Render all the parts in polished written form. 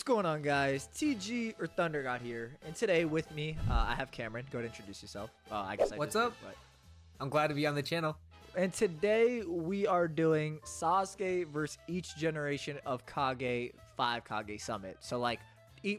going on, guys? TG or ThunderGod here, and today with me, I have Cameron. Go ahead and introduce yourself. I guess I What's just up? did, I'm glad to be on the channel. and today we are doing Sasuke versus each generation of Kage 5 Kage Summit. So like,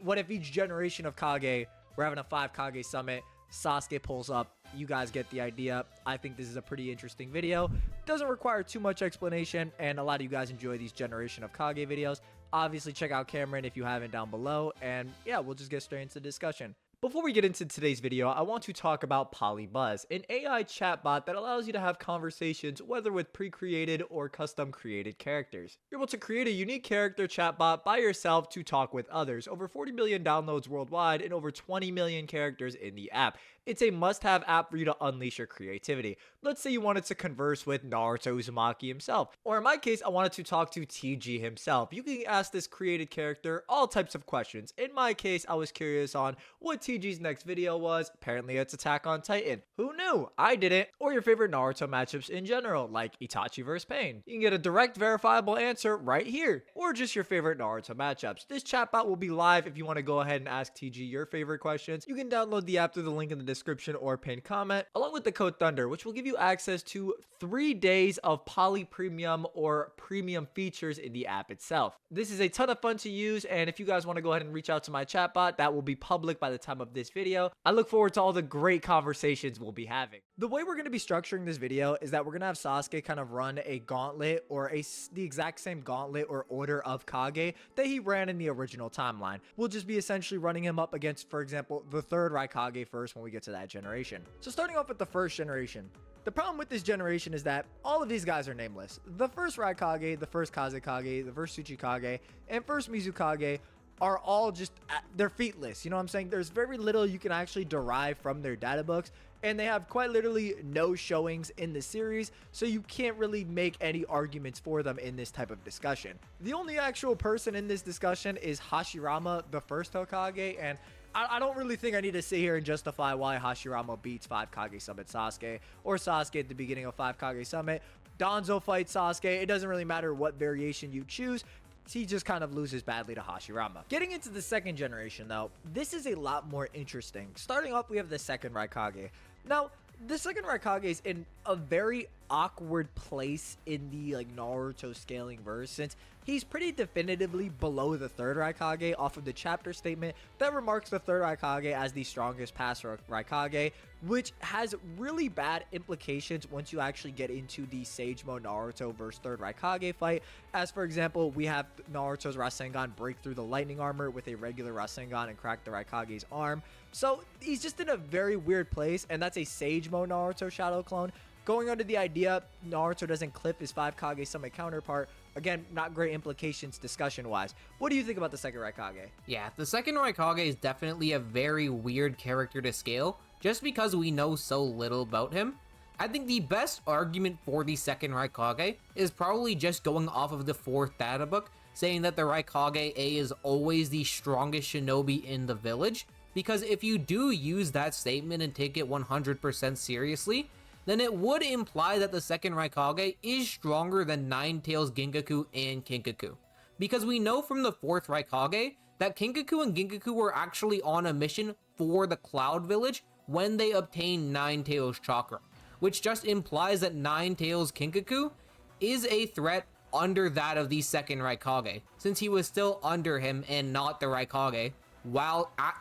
what if each generation of Kage, we're having a 5 Kage Summit, Sasuke pulls up, you guys get the idea. I think this is a pretty interesting video. Doesn't require too much explanation, and a lot of you guys enjoy these generation of Kage videos. Obviously, check out Cameron if you haven't down below, and yeah, we'll just get straight into the discussion. Before we get into today's video, I want to talk about PolyBuzz, an AI chatbot that allows you to have conversations whether with pre-created or custom created characters. You're able to create a unique character chatbot by yourself to talk with others. Over 40 million downloads worldwide and over 20 million characters in the app. It's a must-have app for you to unleash your creativity. Let's say you wanted to converse with Naruto Uzumaki himself, or in my case, I wanted to talk to TG himself. You can ask this created character all types of questions. In my case, I was curious on what TG's next video was. Apparently, it's Attack on Titan. Who knew? I didn't. Or your favorite Naruto matchups in general, like Itachi vs. Pain. You can get a direct, verifiable answer right here. Or just your favorite Naruto matchups. This chatbot will be live if you want to go ahead and ask TG your favorite questions. You can download the app through the link in the description or pinned comment, along with the code Thunder, which will give you access to 3 days of Poly Premium or premium features in the app itself. This is a ton of fun to use, and if you guys want to go ahead and reach out to my chatbot, that will be public by the time of this video. I look forward to all the great conversations we'll be having. The way we're going to be structuring this video is that we're going to have Sasuke kind of run a gauntlet or the exact same gauntlet or order of Kage that he ran in the original timeline. We'll just be essentially running him up against, for example, the third Raikage first when we get to that generation. So starting off with the first generation. The problem with this generation is that all of these guys are nameless. The first Raikage, the first Kazekage, the first Tsuchikage, and first Mizukage are all just, they're featless. You know what I'm saying? There's very little you can actually derive from their data books, and they have quite literally no showings in the series, so you can't really make any arguments for them in this type of discussion. The only actual person in this discussion is Hashirama, the first Hokage, and I don't really think I need to sit here and justify why Hashirama beats 5 Kage Summit Sasuke, or Sasuke at the beginning of 5 Kage Summit. Danzo fights Sasuke. It doesn't really matter what variation you choose. He just kind of loses badly to Hashirama. Getting into the second generation, though, this is a lot more interesting. Starting off, we have the second Raikage. Now, the second Raikage is in a very awkward place in the Naruto scaling verse, since he's pretty definitively below the third Raikage off of the chapter statement that remarks the third Raikage as the strongest past Raikage, which has really bad implications once you actually get into the Sage Mode Naruto versus third Raikage fight. As for example, we have Naruto's Rasengan break through the lightning armor with a regular Rasengan and crack the Raikage's arm. So he's just in a very weird place, and that's a Sage Mode Naruto shadow clone. Going under the idea Naruto doesn't clip his 5 Kage Summit counterpart. Again, not great implications discussion-wise. What do you think about the second Raikage? Yeah, the second Raikage is definitely a very weird character to scale, just because we know so little about him. I think the best argument for the second Raikage is probably just going off of the 4th data book, saying that the Raikage A is always the strongest shinobi in the village, because if you do use that statement and take it 100% seriously, then it would imply that the second Raikage is stronger than Nine-Tails, Ginkaku, and Kinkaku. Because we know from the 4th Raikage that Kinkaku and Ginkaku were actually on a mission for the Cloud Village when they obtained Nine-Tails Chakra, which just implies that Nine-Tails Kinkaku is a threat under that of the second Raikage, since he was still under him and not the Raikage,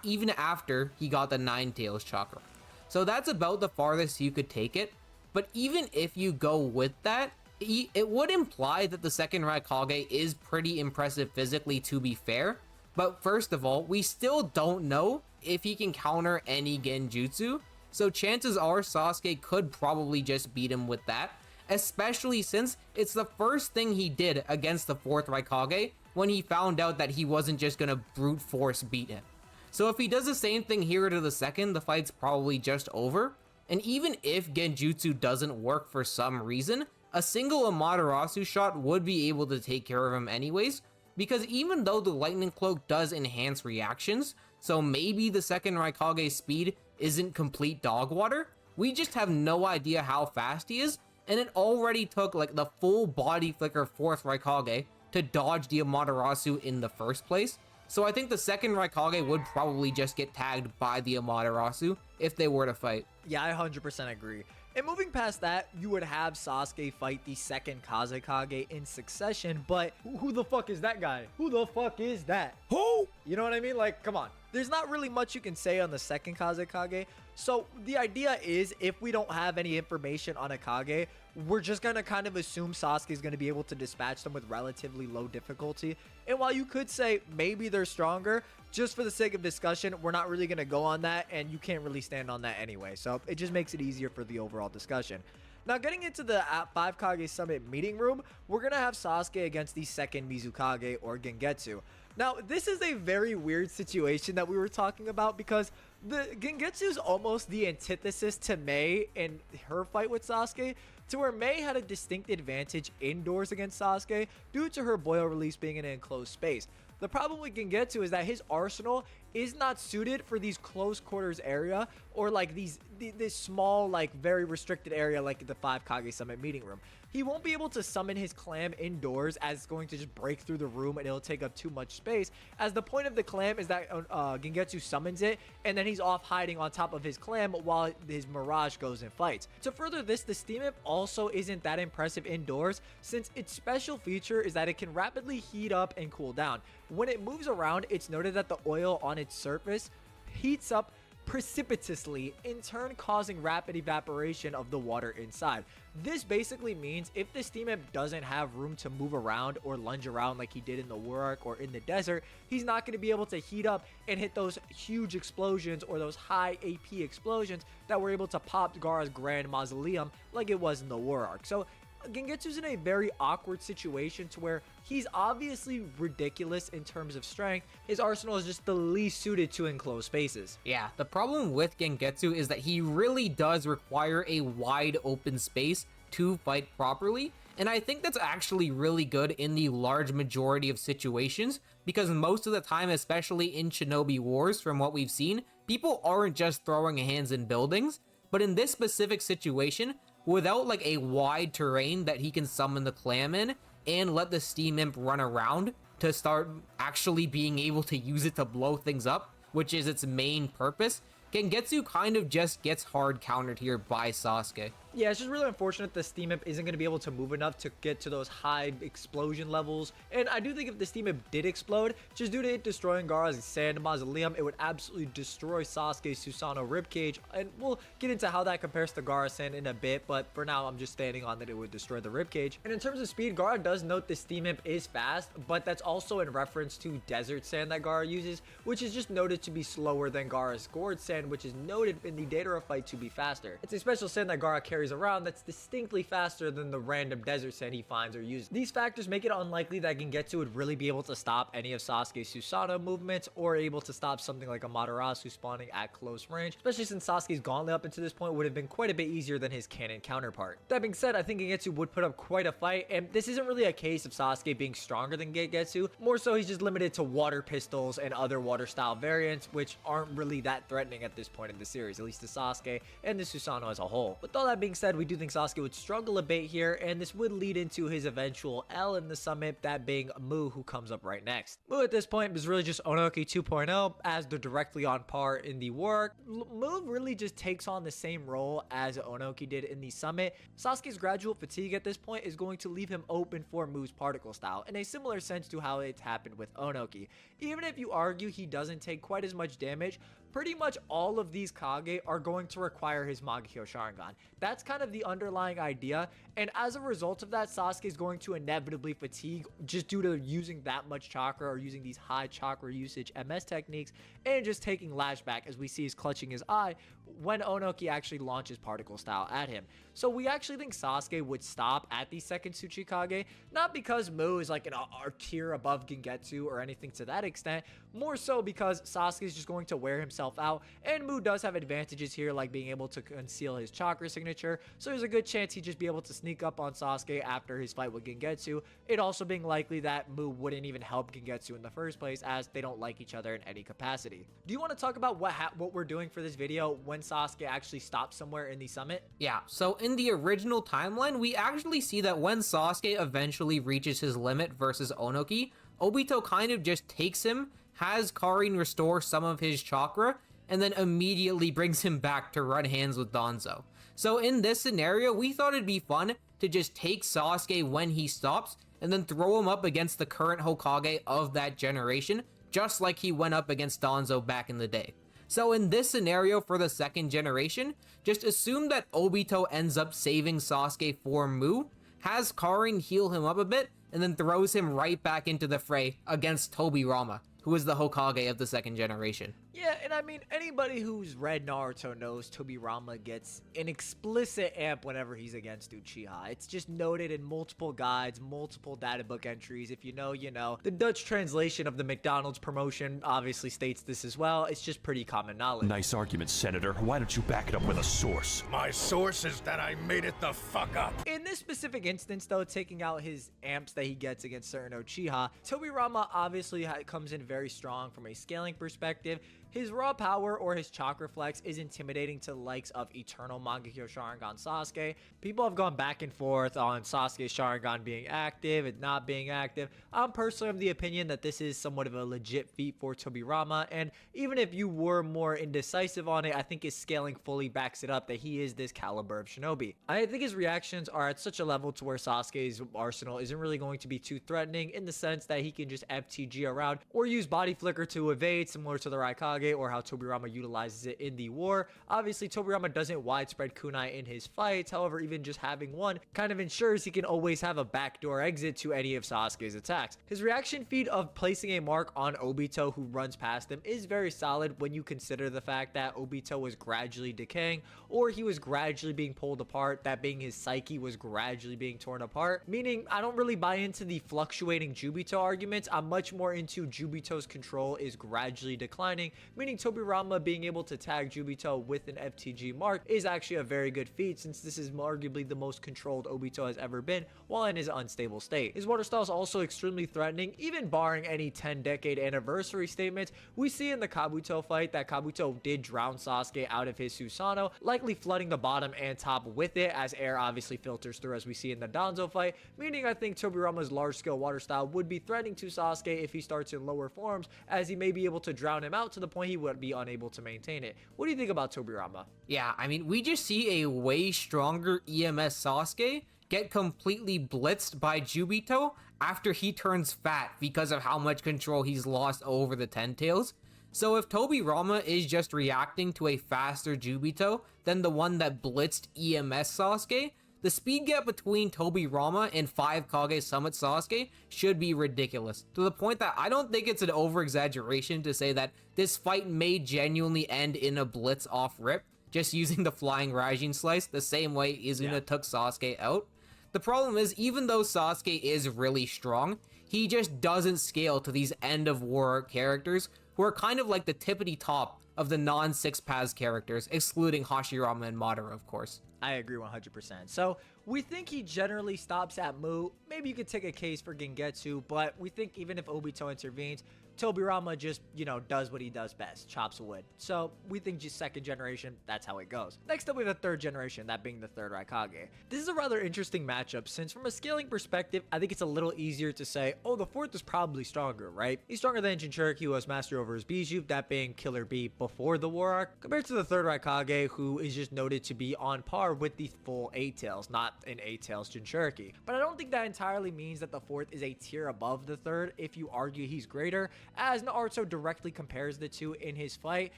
even after he got the Nine-Tails Chakra. So that's about the farthest you could take it, but even if you go with that, it would imply that the second Raikage is pretty impressive physically, to be fair. But first of all, we still don't know if he can counter any genjutsu, so chances are Sasuke could probably just beat him with that, especially since it's the first thing he did against the 4th Raikage when he found out that he wasn't just gonna brute force beat him. So if he does the same thing here to the second, the fight's probably just over. And even if genjutsu doesn't work for some reason, a single Amaterasu shot would be able to take care of him anyways, because even though the lightning cloak does enhance reactions, so maybe the second Raikage's speed isn't complete dog water, we just have no idea how fast he is, and it already took the full body flicker 4th Raikage to dodge the Amaterasu in the first place. So I think the second Raikage would probably just get tagged by the Amaterasu if they were to fight. Yeah, I 100% agree. And moving past that, you would have Sasuke fight the second Kazekage in succession, but who the fuck is that guy? Who the fuck is that? Who? You know what I mean? Like, come on. There's not really much you can say on the second Kazekage. So the idea is, if we don't have any information on a Kage, we're just going to kind of assume Sasuke is going to be able to dispatch them with relatively low difficulty. And while you could say maybe they're stronger, just for the sake of discussion, we're not really going to go on that, and you can't really stand on that anyway. So it just makes it easier for the overall discussion. Now, getting into the 5 Kage Summit meeting room, we're going to have Sasuke against the second Mizukage, or Gengetsu. Now, this is a very weird situation that we were talking about, because the Gengetsu is almost the antithesis to Mei in her fight with Sasuke, to where Mei had a distinct advantage indoors against Sasuke due to her boil release being in an enclosed space. The problem we can get to is that his arsenal is not suited for these close quarters area, or like this small, like very restricted area like the 5 Kage Summit meeting room. He won't be able to summon his clam indoors, as it's going to just break through the room and it'll take up too much space, as the point of the clam is that Gengetsu summons it and then he's off hiding on top of his clam while his Mirage goes and fights. To further this, the Steam Imp also isn't that impressive indoors, since its special feature is that it can rapidly heat up and cool down. When it moves around, it's noted that the oil on its surface heats up precipitously, in turn causing rapid evaporation of the water inside. This basically means if the Steam Imp doesn't have room to move around or lunge around like he did in the War Arc or in the desert, he's not going to be able to heat up and hit those huge explosions or those high AP explosions that were able to pop Gaara's Grand Mausoleum like it was in the War Arc. So Gengetsu's in a very awkward situation, to where he's obviously ridiculous in terms of strength. His arsenal is just the least suited to enclosed spaces. Yeah, the problem with Gengetsu is that he really does require a wide open space to fight properly, and I think that's actually really good in the large majority of situations, because most of the time, especially in Shinobi Wars, from what we've seen, people aren't just throwing hands in buildings, but in this specific situation, without like a wide terrain that he can summon the clam in and let the Steam Imp run around to start actually being able to use it to blow things up, which is its main purpose, Gengetsu kind of just gets hard countered here by Sasuke. Yeah, it's just really unfortunate the Steam Imp isn't going to be able to move enough to get to those high explosion levels. And I do think if the Steam Imp did explode, just due to it destroying Gaara's Sand Mausoleum, it would absolutely destroy Sasuke's Susanoo ribcage. And we'll get into how that compares to Gaara's Sand in a bit, but for now, I'm just standing on that it would destroy the ribcage. And in terms of speed, Gaara does note the Steam Imp is fast, but that's also in reference to Desert Sand that Gaara uses, which is just noted to be slower than Gaara's Gourd Sand, which is noted in the Datara fight to be faster. It's a special sand that Gaara carries around that's distinctly faster than the random desert sand he finds or uses. These factors make it unlikely that Gengetsu would really be able to stop any of Sasuke's Susanoo movements, or able to stop something like a Amaterasu spawning at close range, especially since Sasuke's gauntlet up until this point would have been quite a bit easier than his cannon counterpart. That being said, I think Gengetsu would put up quite a fight, and this isn't really a case of Sasuke being stronger than Gengetsu, more so he's just limited to water pistols and other water style variants, which aren't really that threatening at this point in the series, at least to Sasuke and the Susanoo as a whole. With all that being said, we do think Sasuke would struggle a bit here, and this would lead into his eventual L in the summit, that being Mu, who comes up right next. Mu at this point is really just Onoki 2.0, as they're directly on par in the work. Mu really just takes on the same role as Onoki did in the summit. Sasuke's gradual fatigue at this point is going to leave him open for Mu's particle style, in a similar sense to how it's happened with Onoki. Even if you argue he doesn't take quite as much damage, pretty much all of these Kage are going to require his Magikyo Sharingan. That's kind of the underlying idea, and as a result of that, Sasuke is going to inevitably fatigue just due to using that much chakra, or using these high chakra usage MS techniques, and just taking lashback, as we see he's clutching his eye when Onoki actually launches particle style at him. So we actually think Sasuke would stop at the second Tsuchikage, not because Mu is like a tier above Gengetsu or anything to that extent, more so because Sasuke is just going to wear himself out, and Mu does have advantages here, like being able to conceal his chakra signature, so there's a good chance he'd just be able to sneak up on Sasuke after his fight with Gengetsu, it also being likely that Mu wouldn't even help Gengetsu in the first place, as they don't like each other in any capacity. Do you want to talk about what we're doing for this video when Sasuke actually stops somewhere in the summit? Yeah, so in the original timeline, we actually see that when Sasuke eventually reaches his limit versus Onoki, Obito kind of just takes him has Karin restore some of his chakra, and then immediately brings him back to run hands with Danzo. So in this scenario, we thought it'd be fun to just take Sasuke when he stops, and then throw him up against the current Hokage of that generation, just like he went up against Danzo back in the day. So in this scenario for the second generation, just assume that Obito ends up saving Sasuke for Mu, has Karin heal him up a bit, and then throws him right back into the fray against Tobirama, who is the Hokage of the second generation. Yeah, and I mean, anybody who's read Naruto knows Tobirama gets an explicit amp whenever he's against Uchiha. It's just noted in multiple guides, multiple data book entries. If you know, you know. The Dutch translation of the McDonald's promotion obviously states this as well. It's just pretty common knowledge. Nice argument, Senator. Why don't you back it up with a source? My source is that I made it the fuck up. In this specific instance, though, taking out his amps that he gets against certain Uchiha, Tobirama obviously comes in very strong from a scaling perspective. His raw power or his chakra flex is intimidating to the likes of Eternal Mangekyo Sharingan Sasuke. People have gone back and forth on Sasuke's Sharingan being active and not being active. I'm personally of the opinion that this is somewhat of a legit feat for Tobirama, and even if you were more indecisive on it, I think his scaling fully backs it up that he is this caliber of shinobi. I think his reactions are at such a level to where Sasuke's arsenal isn't really going to be too threatening, in the sense that he can just FTG around or use body flicker to evade, similar to the Raikage or how Tobirama utilizes it in the war. Obviously, Tobirama doesn't widespread kunai in his fights. However, even just having one kind of ensures he can always have a backdoor exit to any of Sasuke's attacks. His reaction feat of placing a mark on Obito who runs past him is very solid when you consider the fact that Obito was gradually decaying, or he was gradually being pulled apart, that being his psyche was gradually being torn apart. Meaning, I don't really buy into the fluctuating Jubito arguments. I'm much more into Jubito's control is gradually declining, meaning Tobirama being able to tag Jubito with an FTG mark is actually a very good feat, since this is arguably the most controlled Obito has ever been while in his unstable state. His water style is also extremely threatening, even barring any 10-decade anniversary statements. We see in the Kabuto fight that Kabuto did drown Sasuke out of his Susanoo, likely flooding the bottom and top with it, as air obviously filters through, as we see in the Danzo fight, meaning I think Tobirama's large-scale water style would be threatening to Sasuke if he starts in lower forms, as he may be able to drown him out to the point he would be unable to maintain it. What do you think about Tobirama? Yeah, I mean, we just see a way stronger EMS Sasuke get completely blitzed by Jubito after he turns fat because of how much control he's lost over the Ten Tails. So if Tobirama is just reacting to a faster Jubito than the one that blitzed EMS Sasuke, the speed gap between Tobirama and 5 Kage Summit Sasuke should be ridiculous, to the point that I don't think it's an over-exaggeration to say that this fight may genuinely end in a blitz off rip, just using the flying Raijin slice the same way Izuna took Sasuke out. The problem is, even though Sasuke is really strong, he just doesn't scale to these end-of-war characters who are kind of like the tippity top of the non-Six Paths characters, excluding Hashirama and Madara, of course. I agree 100%. So we think he generally stops at Mu. Maybe you could take a case for Gengetsu, but we think even if Obito intervenes, Tobirama just, does what he does best, chops wood. So we think just second generation, that's how it goes. Next up, we have the third generation, that being the third Raikage. This is a rather interesting matchup, since from a scaling perspective, I think it's a little easier to say, oh, the fourth is probably stronger, right? He's stronger than Jinchuriki, who was master over his Bijou, that being Killer Bee before the war arc, compared to the third Raikage, who is just noted to be on par with the full 8 Tails, not an 8 Tails Jinchuriki. But I don't think that entirely means that the fourth is a tier above the third if you argue he's greater, as Naruto directly compares the two in his fight.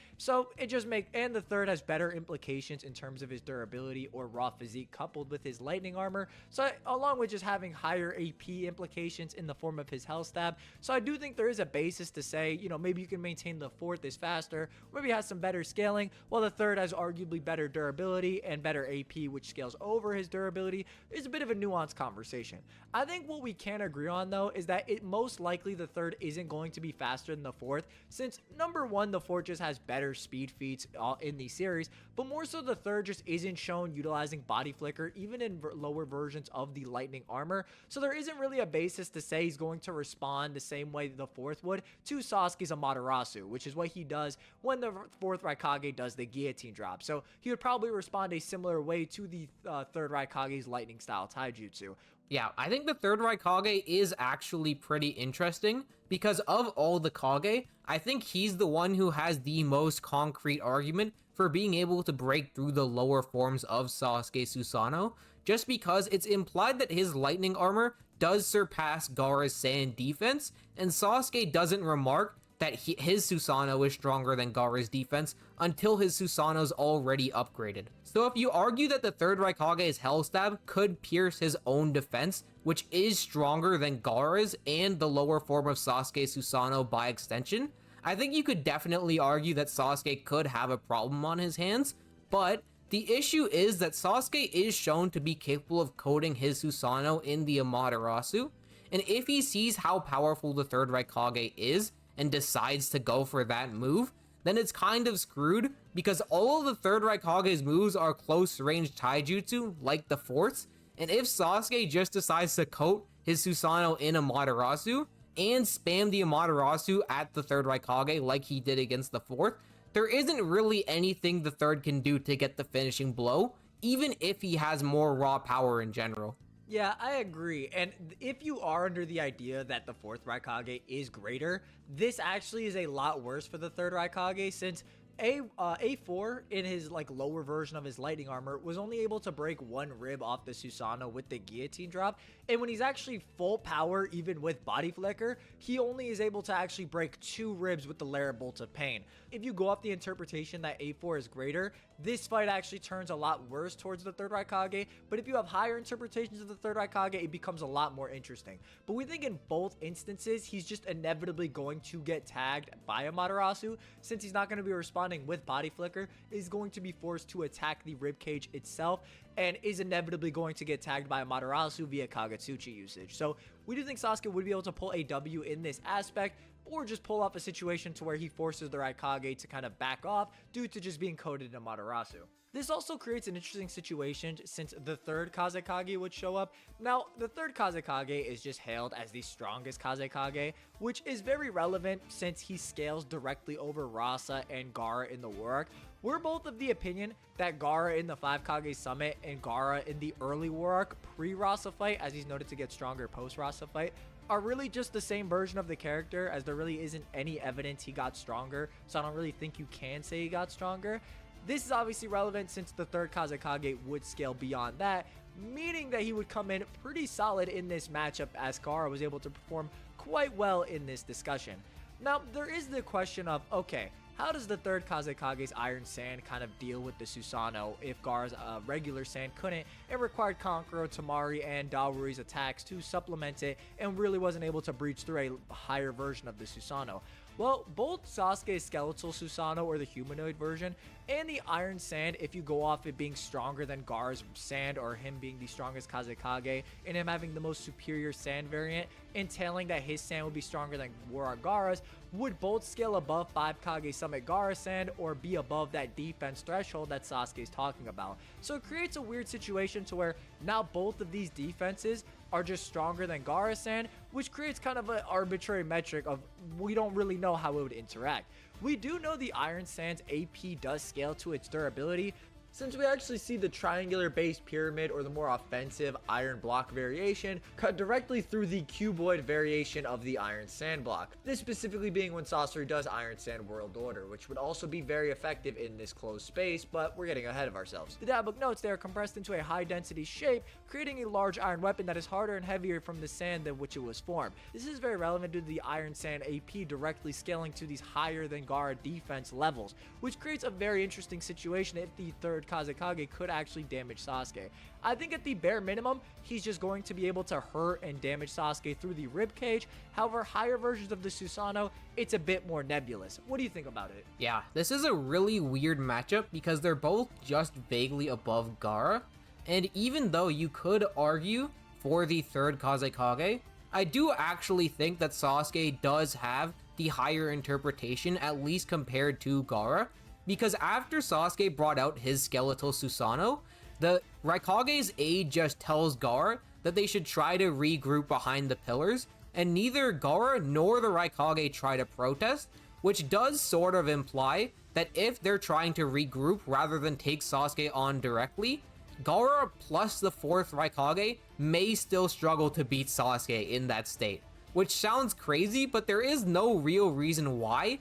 So it just and the third has better implications in terms of his durability or raw physique coupled with his lightning armor, so along with just having higher AP implications in the form of his health stab. So I do think there is a basis to say, maybe you can maintain the fourth is faster, or maybe has some better scaling, while the third has arguably better durability and better AP, which scales over his durability. Is a bit of a nuanced conversation. I think what we can agree on, though, is that it most likely the third isn't going to be faster than the fourth, since number one, the fourth just has better speed feats in the series, but more so the third just isn't shown utilizing body flicker even in lower versions of the lightning armor. So there isn't really a basis to say he's going to respond the same way the fourth would to Sasuke's Amaterasu, which is what he does when the fourth Raikage does the guillotine drop. So he would probably respond a similar way to the third Raikage's lightning style taijutsu. Yeah, I think the third Raikage is actually pretty interesting because of all the Kage, I think he's the one who has the most concrete argument for being able to break through the lower forms of Sasuke Susanoo, just because it's implied that his lightning armor does surpass Gaara's sand defense, and Sasuke doesn't remark that his Susanoo is stronger than Gaara's defense until his Susanoo's already upgraded. So if you argue that the third Raikage's Hell Stab could pierce his own defense, which is stronger than Gaara's and the lower form of Sasuke Susanoo by extension, I think you could definitely argue that Sasuke could have a problem on his hands, but the issue is that Sasuke is shown to be capable of coding his Susanoo in the Amaterasu, and if he sees how powerful the third Raikage is, and decides to go for that move, then it's kind of screwed because all of the third Raikage's moves are close range taijutsu like the fourth's, and if Sasuke just decides to coat his Susanoo in Amaterasu and spam the Amaterasu at the third Raikage like he did against the fourth, there isn't really anything the third can do to get the finishing blow, even if he has more raw power in general. Yeah, I agree. And if you are under the idea that the fourth Raikage is greater, this actually is a lot worse for the third Raikage, since A4 in his lower version of his lightning armor was only able to break one rib off the Susanoo with the guillotine drop, and when he's actually full power even with body flicker, he only is able to actually break 2 ribs with the Lair Bolt of Pain. If you go off the interpretation that A4 is greater, this fight actually turns a lot worse towards the third Raikage, but if you have higher interpretations of the third Raikage, it becomes a lot more interesting. But we think in both instances, he's just inevitably going to get tagged by Amaterasu, since he's not going to be responding with body flicker, is going to be forced to attack the ribcage itself, and is inevitably going to get tagged by Amaterasu via Kagetsuchi usage. So we do think Sasuke would be able to pull a W in this aspect, or just pull off a situation to where he forces the Raikage to kind of back off due to just being coded in Amaterasu. This also creates an interesting situation since the third Kazekage would show up. Now, the third Kazekage is just hailed as the strongest Kazekage, which is very relevant since he scales directly over Rasa and Gaara in the war arc. We're both of the opinion that Gaara in the 5 Kage Summit and Gaara in the early war arc pre-Rasa fight, as he's noted to get stronger post-Rasa fight, are really just the same version of the character, as there really isn't any evidence he got stronger, so I don't really think you can say he got stronger. This is obviously relevant since the third Kazekage would scale beyond that, meaning that he would come in pretty solid in this matchup, as Gaara was able to perform quite well in this discussion. Now, there is the question of, okay, how does the third Kazekage's Iron Sand kind of deal with the Susanoo if Gaara's regular Sand couldn't and required Kankuro, Tamari, and Darui's attacks to supplement it and really wasn't able to breach through a higher version of the Susanoo? Well, both Sasuke's skeletal Susanoo, or the humanoid version, and the Iron Sand, if you go off it being stronger than Gaara's Sand, or him being the strongest Kazekage, and him having the most superior Sand variant, entailing that his Sand would be stronger than Gaara's, would both scale above 5 Kage Summit Gaara Sand, or be above that defense threshold that Sasuke is talking about. So it creates a weird situation to where now both of these defenses are just stronger than Gaara Sand, which creates kind of an arbitrary metric of we don't really know how it would interact. We do know the Iron Sand's AP does scale to its durability, since we actually see the triangular base pyramid, or the more offensive iron block variation, cut directly through the cuboid variation of the Iron Sand block. This specifically being when Sasori does Iron Sand World Order, which would also be very effective in this closed space, but we're getting ahead of ourselves. The data book notes they are compressed into a high density shape, creating a large iron weapon that is harder and heavier from the sand than which it was formed. This is very relevant due to the Iron Sand AP directly scaling to these higher than Gaara defense levels, which creates a very interesting situation if the third Kazekage could actually damage Sasuke. I think at the bare minimum, he's just going to be able to hurt and damage Sasuke through the ribcage. However, higher versions of the Susanoo, it's a bit more nebulous. What do you think about it? Yeah, this is a really weird matchup because they're both just vaguely above Gaara, and even though you could argue for the third Kazekage, I do actually think that Sasuke does have the higher interpretation, at least compared to Gaara, because after Sasuke brought out his skeletal Susanoo, the Raikage's aide just tells Gaara that they should try to regroup behind the pillars, and neither Gaara nor the Raikage try to protest, which does sort of imply that if they're trying to regroup rather than take Sasuke on directly, Gaara plus the 4th Raikage may still struggle to beat Sasuke in that state. Which sounds crazy, but there is no real reason why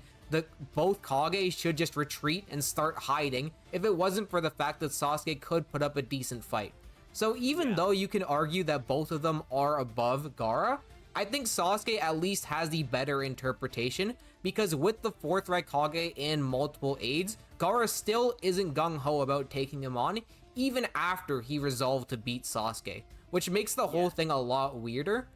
both Kage should just retreat and start hiding if it wasn't for the fact that Sasuke could put up a decent fight. So even though you can argue that both of them are above Gaara, I think Sasuke at least has the better interpretation, because with the 4th Raikage and multiple aids, Gaara still isn't gung-ho about taking him on, even after he resolved to beat Sasuke, which makes the whole thing a lot weirder.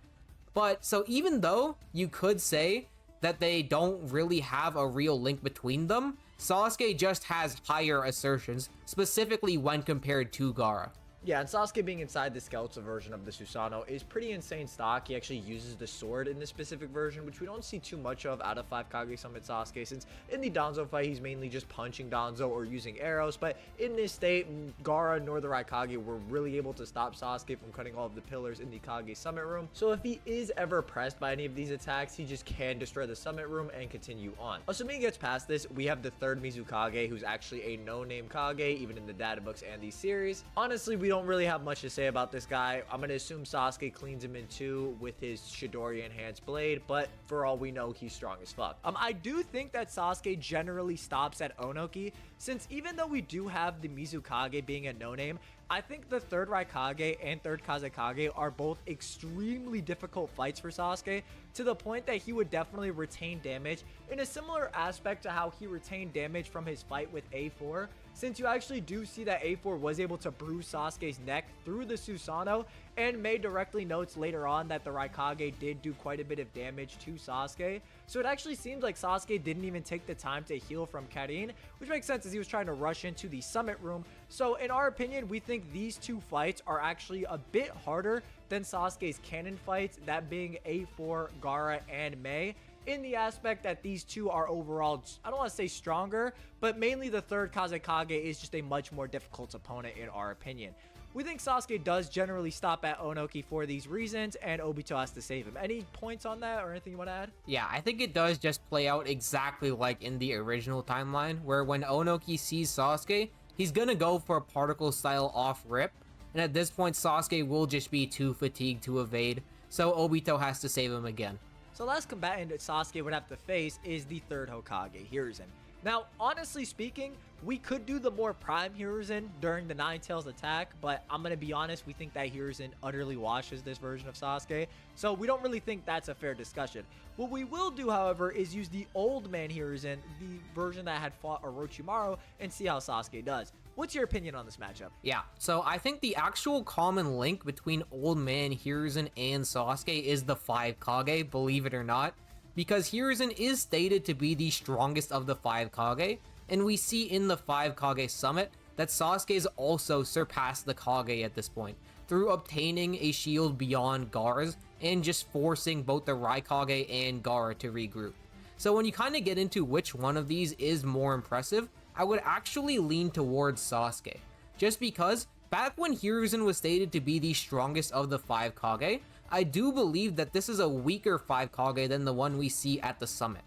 But so even though you could say that they don't really have a real link between them, Sasuke just has higher assertions, specifically when compared to Gaara. Yeah, and Sasuke being inside the skeletal version of the Susanoo is pretty insane stock. He actually uses the sword in this specific version, which we don't see too much of out of 5 Kage Summit Sasuke, since in the Danzo fight, he's mainly just punching Danzo or using arrows. But in this state, Gaara nor the Raikage were really able to stop Sasuke from cutting all of the pillars in the Kage Summit Room. So if he is ever pressed by any of these attacks, he just can destroy the Summit Room and continue on. Assuming he gets past this, we have the 3rd Mizukage, who's actually a no-name Kage, even in the data books and these series. Honestly, we don't really have much to say about this guy. I'm gonna assume Sasuke cleans him in 2 with his Chidori enhanced blade, but for all we know, he's strong as fuck. I do think that Sasuke generally stops at Onoki, since even though we do have the Mizukage being a no-name, I think the 3rd Raikage and 3rd Kazekage are both extremely difficult fights for Sasuke, to the point that he would definitely retain damage in a similar aspect to how he retained damage from his fight with A4, since you actually do see that A4 was able to bruise Sasuke's neck through the Susanoo, and Mei directly notes later on that the Raikage did do quite a bit of damage to Sasuke. So it actually seems like Sasuke didn't even take the time to heal from Karin, which makes sense as he was trying to rush into the Summit Room. So in our opinion, we think these 2 fights are actually a bit harder than Sasuke's canon fights, that being A4, Gaara, and Mei, in the aspect that these 2 are overall, I don't want to say stronger, but mainly the 3rd Kazekage is just a much more difficult opponent in our opinion. We think Sasuke does generally stop at Onoki for these reasons, and Obito has to save him. Any points on that or anything you want to add? Yeah, I think it does just play out exactly like in the original timeline, where when Onoki sees Sasuke, he's gonna go for a particle style off rip, and at this point Sasuke will just be too fatigued to evade, so Obito has to save him again. So last combatant that Sasuke would have to face is the 3rd Hokage, Hiruzen. Now, honestly speaking, we could do the more prime Hiruzen during the Nine Tails attack, but I'm going to be honest, we think that Hiruzen utterly washes this version of Sasuke, so we don't really think that's a fair discussion. What we will do, however, is use the old man Hiruzen, the version that had fought Orochimaru, and see how Sasuke does. What's your opinion on this matchup? Yeah, so I think the actual common link between Old Man Hiruzen and Sasuke is the 5 Kage, believe it or not, because Hiruzen is stated to be the strongest of the 5 Kage, and we see in the 5 Kage Summit that Sasuke's also surpassed the Kage at this point, through obtaining a shield beyond Gaara's and just forcing both the Raikage and Gaara to regroup. So when you kind of get into which one of these is more impressive, I would actually lean towards Sasuke, just because back when Hiruzen was stated to be the strongest of the 5 Kage, I do believe that this is a weaker 5 Kage than the one we see at the summit.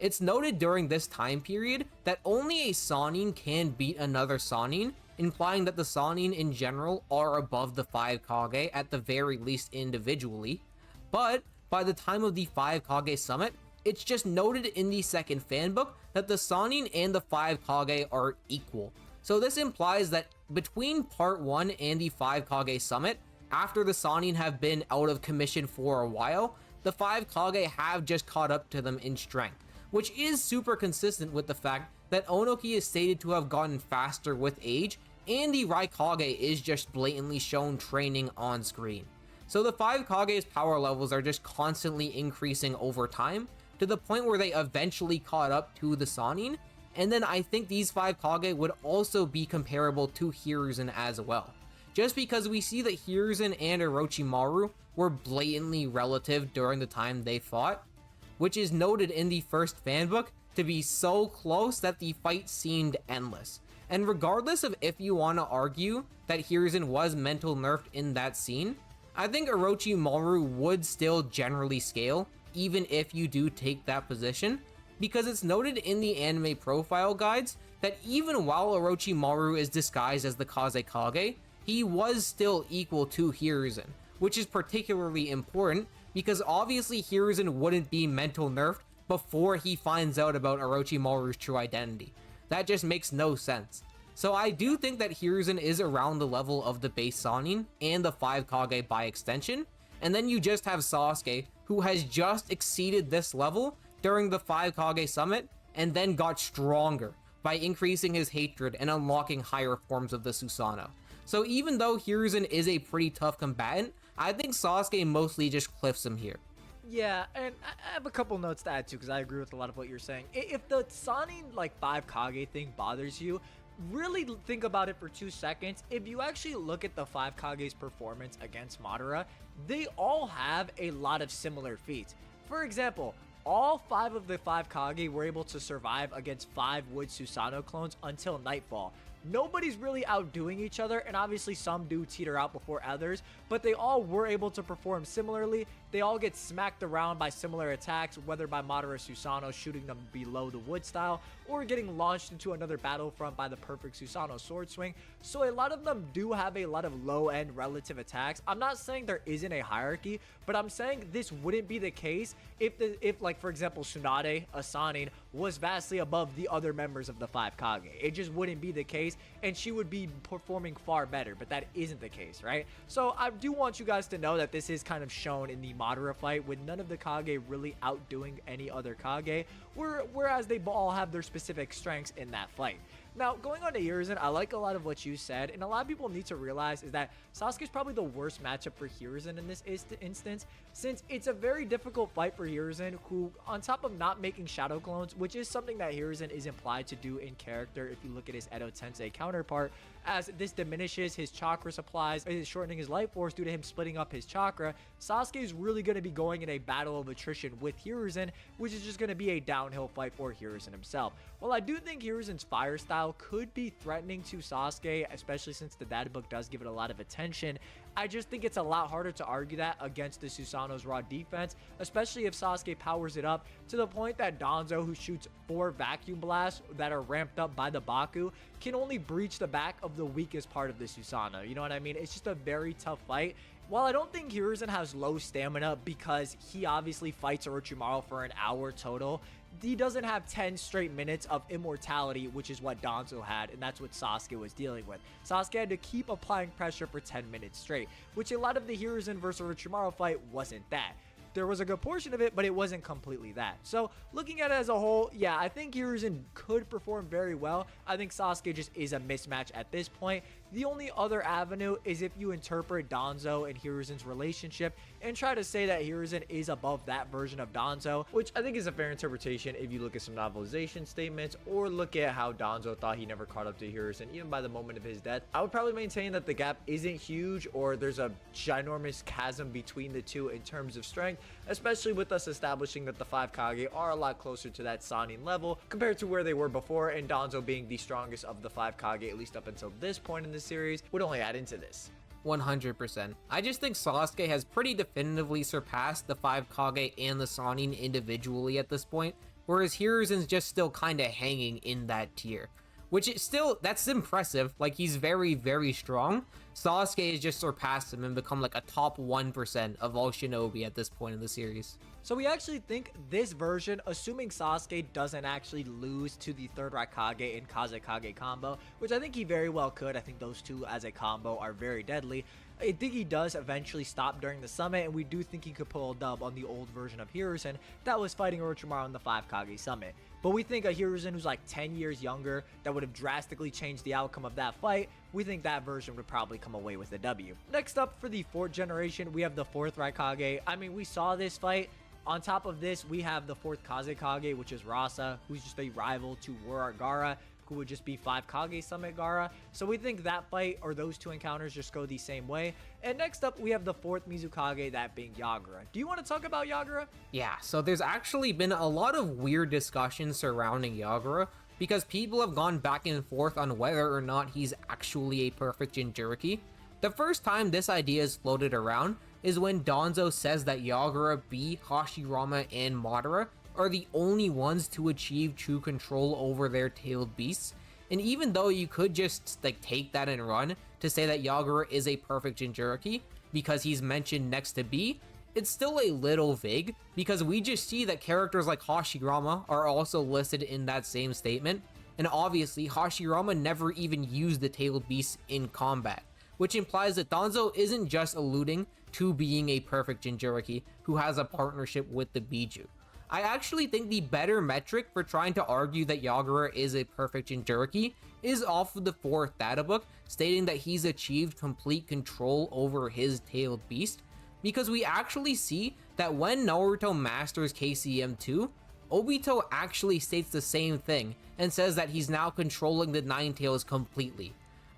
It's noted during this time period that only a Sannin can beat another Sannin, implying that the Sannin in general are above the 5 Kage at the very least individually, but by the time of the 5 Kage Summit, it's just noted in the second fanbook that the Sannin and the 5 Kage are equal. So this implies that between part 1 and the 5 Kage Summit, after the Sannin have been out of commission for a while, the 5 Kage have just caught up to them in strength, which is super consistent with the fact that Onoki is stated to have gotten faster with age, and the Raikage is just blatantly shown training on screen. So the 5 Kage's power levels are just constantly increasing over time, to the point where they eventually caught up to the Sannin, and then I think these 5 Kage would also be comparable to Hiruzen as well. Just because we see that Hiruzen and Orochimaru were blatantly relative during the time they fought, which is noted in the first fanbook to be so close that the fight seemed endless. And regardless of if you want to argue that Hiruzen was mental nerfed in that scene, I think Orochimaru would still generally scale, even if you do take that position, because it's noted in the anime profile guides that even while Orochimaru is disguised as the Kazekage, he was still equal to Hiruzen, which is particularly important because obviously Hiruzen wouldn't be mental nerfed before he finds out about Orochimaru's true identity. That just makes no sense. So I do think that Hiruzen is around the level of the base Sannin and the 5 Kage by extension, and then you just have Sasuke, who has just exceeded this level during the 5 Kage summit, and then got stronger by increasing his hatred and unlocking higher forms of the Susanoo. So even though Hiruzen is a pretty tough combatant, I think Sasuke mostly just cliffs him here. Yeah, and I have a couple notes to add too, because I agree with a lot of what you're saying. If the Sannin like 5 Kage thing bothers you, really think about it for 2 seconds. If you actually look at the 5 Kage's performance against Madara, they all have a lot of similar feats. For example, all 5 of the 5 Kage were able to survive against 5 Wood Susanoo clones until nightfall. Nobody's really outdoing each other, and obviously some do teeter out before others, but they all were able to perform similarly. They all get smacked around by similar attacks, whether by Madara Susanoo shooting them below the wood style, or getting launched into another battlefront by the perfect Susanoo sword swing. So a lot of them do have a lot of low-end relative attacks. I'm not saying there isn't a hierarchy, but I'm saying this wouldn't be the case if like, for example, Tsunade, a Sannin, was vastly above the other members of the 5 Kage. It just wouldn't be the case, and she would be performing far better, but that isn't the case, right? So I do want you guys to know that this is kind of shown in the Madara fight, with none of the Kage really outdoing any other Kage, whereas they all have their specific strengths in that fight. Now, going on to Hiruzen, I like a lot of what you said, and a lot of people need to realize is that Sasuke is probably the worst matchup for Hiruzen in this instance, since it's a very difficult fight for Hiruzen, who, on top of not making shadow clones, which is something that Hiruzen is implied to do in character if you look at his Edo Tensei counterpart, as this diminishes his chakra supplies, is shortening his life force due to him splitting up his chakra. Sasuke is really going to be going in a battle of attrition with Hiruzen, which is just going to be a downhill fight for Hiruzen himself. While I do think Hiruzen's fire style could be threatening to Sasuke, especially since the data book does give it a lot of attention, I just think it's a lot harder to argue that against the Susanoo's raw defense, especially if Sasuke powers it up to the point that Danzo, who shoots 4 vacuum blasts that are ramped up by the Baku, can only breach the back of the weakest part of the Susanoo. You know what I mean? It's just a very tough fight. While I don't think Hiruzen has low stamina because he obviously fights Orochimaru for an hour total, he doesn't have 10 straight minutes of immortality, which is what Danzo had, and that's what Sasuke was dealing with. Sasuke had to keep applying pressure for 10 minutes straight, which a lot of the Hiruzen versus Orochimaru fight wasn't that. There was a good portion of it, but it wasn't completely that. So looking at it as a whole, yeah, I think Hiruzen could perform very well. I think Sasuke just is a mismatch at this point. The only other avenue is if you interpret Danzo and Hiruzen's relationship and try to say that Hiruzen is above that version of Danzo, which I think is a fair interpretation if you look at some novelization statements or look at how Danzo thought he never caught up to Hiruzen even by the moment of his death. I would probably maintain that the gap isn't huge, or there's a ginormous chasm between the two in terms of strength, especially with us establishing that the 5 Kage are a lot closer to that Sannin level compared to where they were before, and Danzo being the strongest of the 5 Kage, at least up until this point in the series, would only add into this. 100%. I just think Sasuke has pretty definitively surpassed the 5 Kage and the Sannin individually at this point, whereas Hiruzen's just still kind of hanging in that tier. Which is still, that's impressive, like he's very, very strong. Sasuke has just surpassed him and become like a top 1% of all shinobi at this point in the series. So we actually think this version, assuming Sasuke doesn't actually lose to the 3rd Raikage and Kazekage combo, which I think he very well could. I think those two as a combo are very deadly. I think he does eventually stop during the summit, and we do think he could pull a dub on the old version of Hiruzen that was fighting Orochimaru in the 5 Kage summit. But we think a Hiruzen who's like 10 years younger that would have drastically changed the outcome of that fight, we think that version would probably come away with a W. Next up, for the 4th generation, we have the 4th Raikage. I mean, we saw this fight. On top of this, we have the 4th Kazekage, which is Rasa, who's just a rival to War Gaara, who would just be 5 Kage Summit Gaara. So we think that fight, or those two encounters, just go the same way. And next up, we have the 4th Mizukage, that being Yagura. Do you want to talk about Yagura? Yeah, so there's actually been a lot of weird discussions surrounding Yagura, because people have gone back and forth on whether or not he's actually a perfect Jinchuriki. The first time this idea is floated around is when Danzo says that Yagura, B, Hashirama, and Madara are the only ones to achieve true control over their tailed beasts, And even though you could just like take that and run to say that Yagura is a perfect Jinchuriki because he's mentioned next to B, it's still a little vague because we just see that characters like Hashirama are also listed in that same statement. And obviously Hashirama never even used the tailed beast in combat, which implies that Danzo isn't just alluding to being a perfect Jinchuriki who has a partnership with the Biju. I actually think the better metric for trying to argue that Yagura is a perfect Jinchuriki is off of the 4th data book, stating that he's achieved complete control over his tailed beast, because we actually see that when Naruto masters KCM2, Obito actually states the same thing and says that he's now controlling the Nine Tails completely,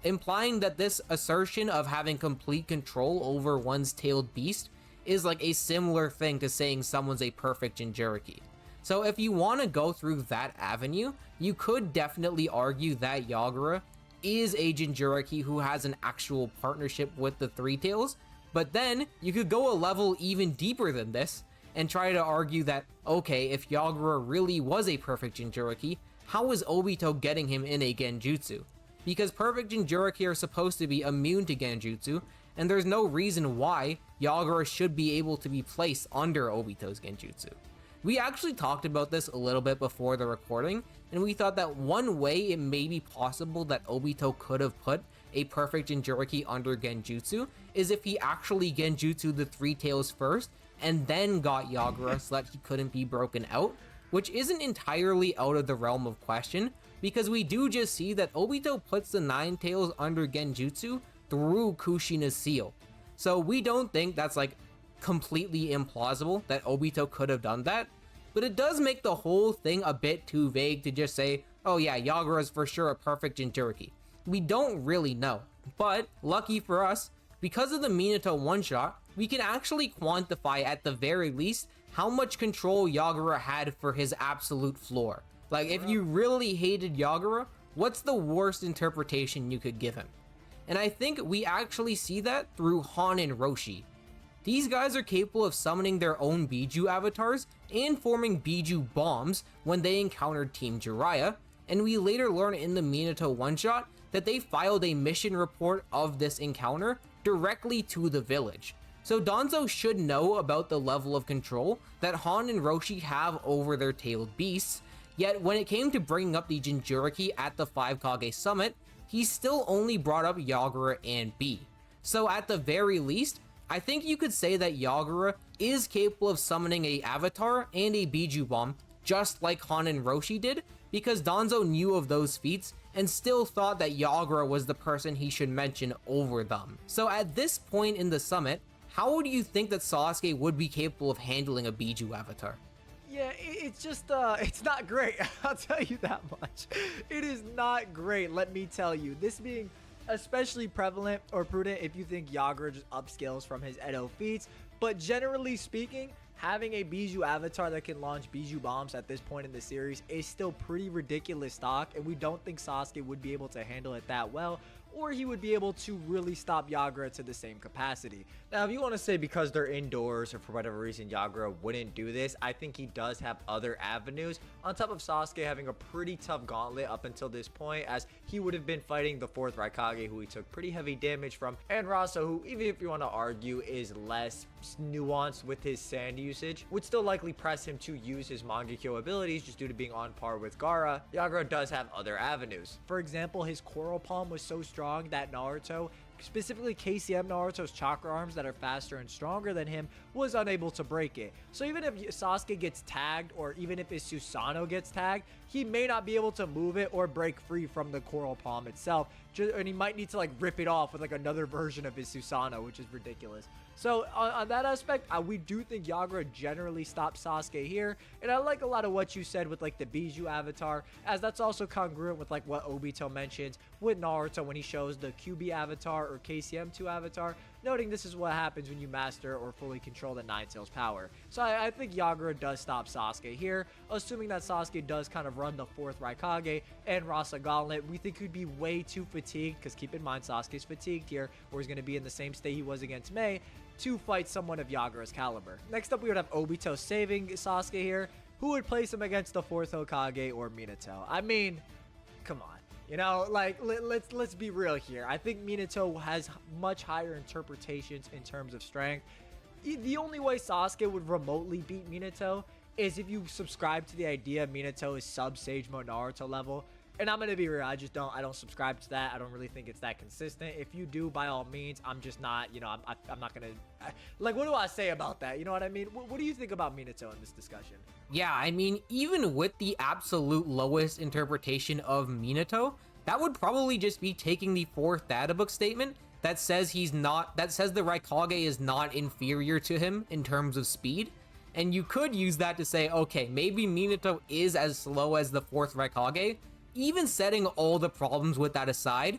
implying that this assertion of having complete control over one's tailed beast is like a similar thing to saying someone's a perfect Jinchuriki. So if you want to go through that avenue, you could definitely argue that Yagura is a Jinchuriki who has an actual partnership with the Three Tails, but then you could go a level even deeper than this and try to argue that, okay, if Yagura really was a perfect Jinchuriki, how is Obito getting him in a Genjutsu? Because perfect Jinchuriki are supposed to be immune to Genjutsu, and there's no reason why Yagura should be able to be placed under Obito's Genjutsu. We actually talked about this a little bit before the recording, and we thought that one way it may be possible that Obito could have put a perfect Jinchuriki under Genjutsu is if he actually Genjutsu the Three Tails first, and then got Yagura so that he couldn't be broken out, which isn't entirely out of the realm of question, because we do just see that Obito puts the Nine Tails under Genjutsu through Kushina's seal. So we don't think that's like completely implausible that Obito could have done that, but it does make the whole thing a bit too vague to just say, oh yeah, Yagura is for sure a perfect Jinchuriki. We don't really know, but lucky for us, because of the Minato one-shot, we can actually quantify at the very least how much control Yagura had for his absolute floor. Like, if you really hated Yagura, what's the worst interpretation you could give him? And I think we actually see that through Han and Roshi. These guys are capable of summoning their own Biju avatars and forming Biju bombs when they encountered Team Jiraiya, and we later learn in the Minato one-shot that they filed a mission report of this encounter directly to the village. So Danzo should know about the level of control that Han and Roshi have over their tailed beasts, yet when it came to bringing up the Jinchuriki at the 5 Kage summit, he still only brought up Yagura and B. So at the very least, I think you could say that Yagura is capable of summoning a avatar and a Biju bomb just like Han and Roshi did, because Danzo knew of those feats and still thought that Yagura was the person he should mention over them. So at this point in the summit, how do you think that Sasuke would be capable of handling a Biju avatar? Yeah, it's just, it's not great. I'll tell you that much. It is not great, let me tell you. This being especially prevalent or prudent if you think Yagura just upscales from his Edo feats. But generally speaking, having a Biju avatar that can launch Biju bombs at this point in the series is still pretty ridiculous stock, and we don't think Sasuke would be able to handle it that well, or he would be able to really stop Yagura to the same capacity. Now, if you want to say because they're indoors or for whatever reason Yagura wouldn't do this, I think he does have other avenues, on top of Sasuke having a pretty tough gauntlet up until this point, as he would have been fighting the 4th Raikage, who he took pretty heavy damage from, and Rasa, who, even if you want to argue, is less nuanced with his sand usage, would still likely press him to use his Mangekyo abilities just due to being on par with Gaara. Yagura does have other avenues. For example, his Coral Palm was so strong that Naruto, specifically KCM Naruto's chakra arms that are faster and stronger than him, was unable to break it. So even if Sasuke gets tagged, or even if his Susanoo gets tagged, he may not be able to move it or break free from the Coral Palm itself, and he might need to like rip it off with like another version of his Susanoo, which is ridiculous. So on that aspect, we do think Yagura generally stops Sasuke here, and I like a lot of what you said with like the Biju avatar, as that's also congruent with like what Obito mentions with Naruto when he shows the QB avatar or KCM2 avatar, noting this is what happens when you master or fully control the Nine Tails power. So I think Yagura does stop Sasuke here, assuming that Sasuke does kind of run the 4th Raikage and Rasa Gauntlet. We think he'd be way too fatigued, because keep in mind Sasuke's fatigued here, or he's going to be in the same state he was against Mei, to fight someone of Yagura's caliber. Next up, we would have Obito saving Sasuke here, who would place him against the 4th Hokage or Minato. I mean, come on. You know, like let's be real here. I think Minato has much higher interpretations in terms of strength. The only way Sasuke would remotely beat Minato is if you subscribe to the idea Minato is sub Sage Mode Naruto level. And I'm gonna be real, I don't subscribe to that. I don't really think it's that consistent. If you do, by all means, I'm just not, you know, I'm not gonna, like, what do I say about that? You know what I mean? What do you think about Minato in this discussion? Yeah, I mean, even with the absolute lowest interpretation of Minato, that would probably just be taking the 4th data book statement that says the Raikage is not inferior to him in terms of speed. And you could use that to say, okay, maybe Minato is as slow as the 4th Raikage. Even setting all the problems with that aside,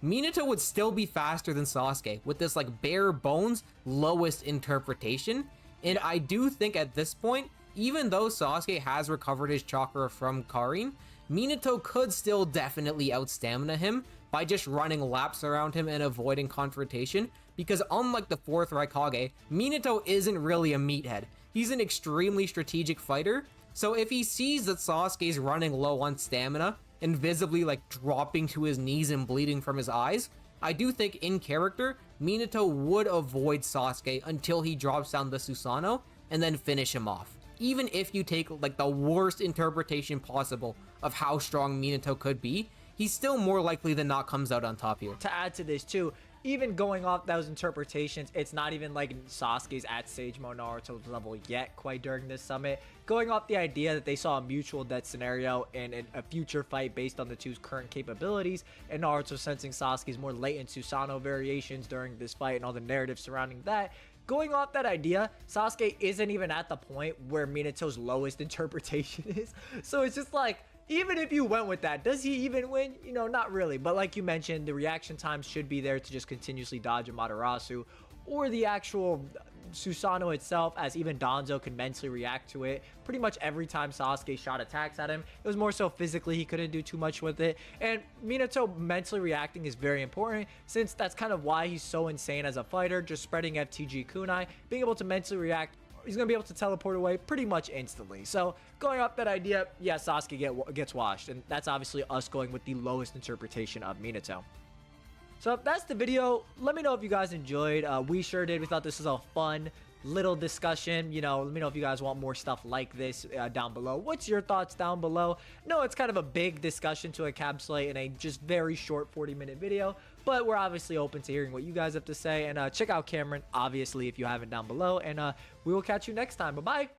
Minato would still be faster than Sasuke with this like bare bones lowest interpretation. And I do think at this point, even though Sasuke has recovered his chakra from Karin, Minato could still definitely outstamina him by just running laps around him and avoiding confrontation, because unlike the 4th Raikage, Minato isn't really a meathead. He's an extremely strategic fighter, so if he sees that Sasuke's running low on stamina and visibly like dropping to his knees and bleeding from his eyes, I do think in character, Minato would avoid Sasuke until he drops down the Susanoo and then finish him off. Even if you take like the worst interpretation possible of how strong Minato could be, he's still more likely than not comes out on top here. To add to this too, even going off those interpretations, it's not even like Sasuke's at Sage Mode Naruto level yet quite during this summit. Going off the idea that they saw a mutual death scenario in a future fight based on the two's current capabilities, and Naruto sensing Sasuke's more latent Susanoo variations during this fight and all the narrative surrounding that. Going off that idea, Sasuke isn't even at the point where Minato's lowest interpretation is. So it's just like, even if you went with that, does he even win? You know, not really. But like you mentioned, the reaction times should be there to just continuously dodge a Amaterasu, or the actual Susanoo itself, as even Danzo can mentally react to it pretty much every time Sasuke shot attacks at him. It was more so physically, he couldn't do too much with it. And Minato mentally reacting is very important, since that's kind of why he's so insane as a fighter, just spreading FTG kunai, being able to mentally react. He's going to be able to teleport away pretty much instantly. So going off that idea, yeah, Sasuke gets washed. And that's obviously us going with the lowest interpretation of Minato. So if that's the video, let me know if you guys enjoyed. We sure did. We thought this was a fun little discussion. You know, let me know if you guys want more stuff like this down below. What's your thoughts down below? No, it's kind of a big discussion to encapsulate in a just very short 40-minute video, but we're obviously open to hearing what you guys have to say. And check out Cameron, obviously, if you haven't, down below. And we will catch you next time. Bye-bye.